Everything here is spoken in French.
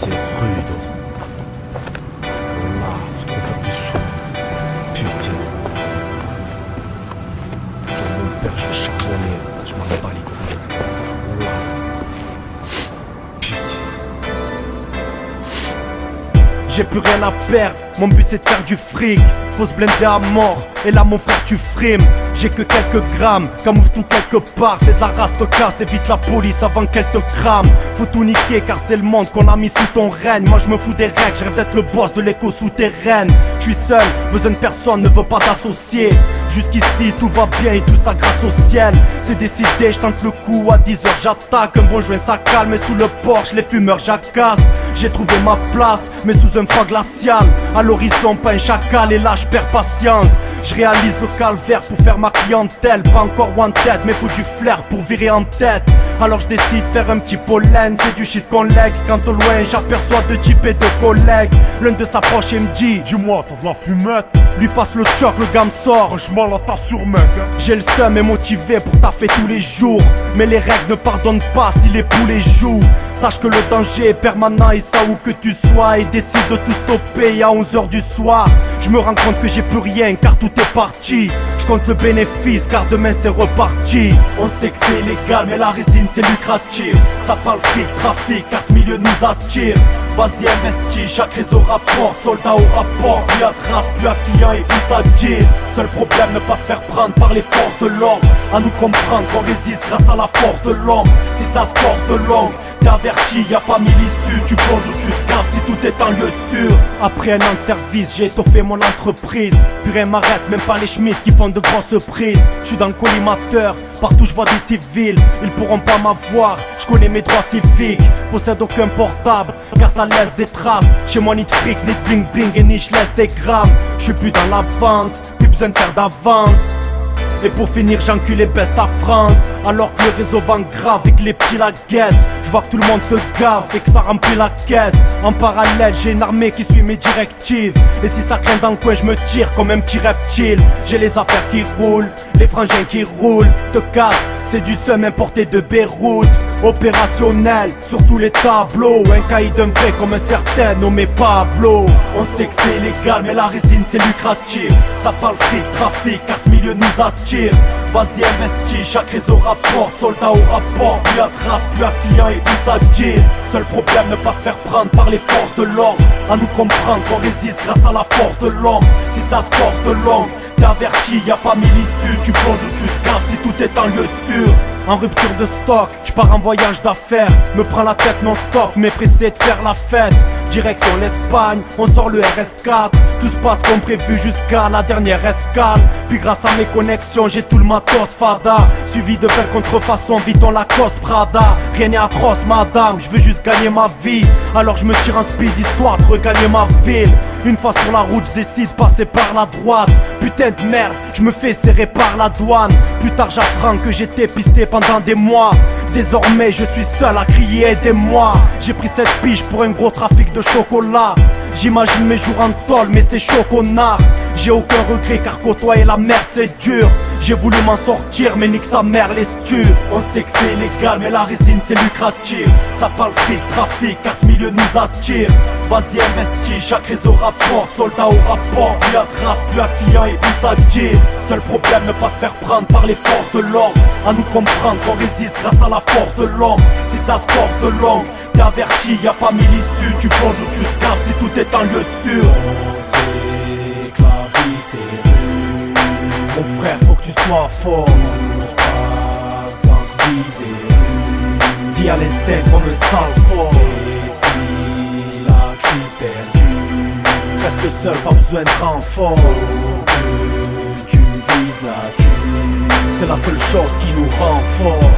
c'est rude. Là, faut trop faire des sous. Putain. Sur mon père, je vais charbonner. Je m'en bats les couilles. Là. Putain. J'ai plus rien à perdre. Mon but c'est de faire du fric. Faut se blender à mort. Et là mon frère tu frimes. J'ai que quelques grammes, camoufle tout quelque part. C'est de la race te casse, évite la police avant qu'elle te crame. Faut tout niquer car c'est le monde qu'on a mis sous ton règne. Moi je me fous des règles, je rêve d'être le boss de l'écho souterraine. Je suis seul, besoin de personne, ne veut pas d'associer. Jusqu'ici tout va bien et tout ça grâce au ciel. C'est décidé, je tente le coup, à 10h j'attaque. Un bon joint ça calme et sous le porche les fumeurs jacassent. J'ai trouvé ma place, mais sous un froid glacial. À l'horizon pas un chacal et là je perds patience. Je réalise le calvaire pour faire ma clientèle. Pas encore one tête mais faut du flair pour virer en tête. Alors je décide de faire un petit pollen. C'est du shit qu'on lègue. Quand au loin j'aperçois deux types et deux collègues. L'un de s'approche et me dit: dis-moi, t'as de la fumette? Lui passe le choc, le gars me sort. Franchement là t'as sur mec hein. J'ai le seum et motivé pour taffer tous les jours. Mais les règles ne pardonnent pas si les poulets jouent. Sache que le danger est permanent et ça où que tu sois. Et décide de tout stopper à 11h du soir. Je me rends compte que j'ai plus rien car tout est parti. Je compte le bénéfice car demain c'est reparti. On sait que c'est illégal mais la résine c'est lucratif. Ça parle fric, trafic car ce milieu nous attire. Vas-y investis, chaque réseau rapporte. Soldat au rapport, plus à trace, plus à client et plus à dire. Seul problème ne pas se faire prendre par les forces de l'ordre. À nous comprendre qu'on résiste grâce à la force de l'homme. Si ça se corse de langue, t'es averti, y a pas mille issues. Tu plonges ou tu te casses si tout est en lieu sûr. Après un an de service, j'ai étoffé mon entreprise. Plus rien m'arrête, même pas les schmitts qui font de grosses prises. Je suis dans le collimateur, partout je vois des civils. Ils pourront pas m'avoir, je connais mes droits civiques. Possède aucun portable, car ça laisse des traces. Chez moi ni de fric, ni de bling bling et ni je laisse des grammes. Je suis plus dans la vente, plus besoin de faire d'avance. Et pour finir j'encule les bestes à France. Alors que le réseau vend grave et que les petits la guettent. Je vois que tout le monde se gave et que ça remplit la caisse. En parallèle j'ai une armée qui suit mes directives. Et si ça craint dans le coin je me tire comme un petit reptile. J'ai les affaires qui roulent, les frangins qui roulent. Te casse, c'est du seum importé de Beyrouth. Opérationnel sur tous les tableaux. Un caïd d'un vrai comme un certain nommé Pablo. On sait que c'est illégal mais la résine c'est lucratif. Ça parle fric, trafic car ce milieu nous attire. Vas-y investis, chaque réseau rapporte. Soldat au rapport, plus à trace, plus à client et plus à dire. Seul problème ne pas se faire prendre par les forces de l'ordre. À nous comprendre qu'on résiste grâce à la force de l'homme. Si ça se corse de langue, t'es averti, y a pas mille issues. Tu plonges ou tu te casses si tout est en lieu sûr. En rupture de stock, je pars en voyage d'affaires. Me prends la tête non stop, mais pressé de faire la fête. Direction l'Espagne, on sort le RS4. Tout se passe comme prévu jusqu'à la dernière escale. Puis grâce à mes connexions, j'ai tout le matos fada. Suivi de belles contrefaçons, vite on Lacoste Prada. Rien n'est atroce madame, je veux juste gagner ma vie. Alors je me tire en speed histoire de regagner ma ville. Une fois sur la route, je décide de passer par la droite. Putain de merde, je me fais serrer par la douane. Plus tard j'apprends que j'étais pisté pendant des mois. Désormais je suis seul à crier aidez-moi. J'ai pris cette pige pour un gros trafic de chocolat. J'imagine mes jours en tôle mais c'est chaud connard. J'ai aucun regret car côtoyer la merde c'est dur. J'ai voulu m'en sortir mais nique sa mère les stures. On sait que c'est illégal mais la résine c'est lucratif. Ça parle fric, trafic car ce milieu nous attire. Vas-y investis, chaque réseau rapporte. Soldat au rapport, plus à trace, plus à client et plus à dire. Seul problème ne pas se faire prendre par les forces de l'ordre. À nous comprendre qu'on résiste grâce à la force de l'homme. Si ça se corse de langue, t'es averti, y a pas mille issues. Tu plonges ou tu te casses si tout est en lieu sûr. On sait que la vie c'est rude. Mon frère faut que tu sois fort. Tous passent entre bise et rue. Vis à l'estec comme un sale fort. Et si la crise perdue, Reste seul, pas besoin de renfort. faut que tu vises là-dessus. C'est la seule chose qui nous rend forts.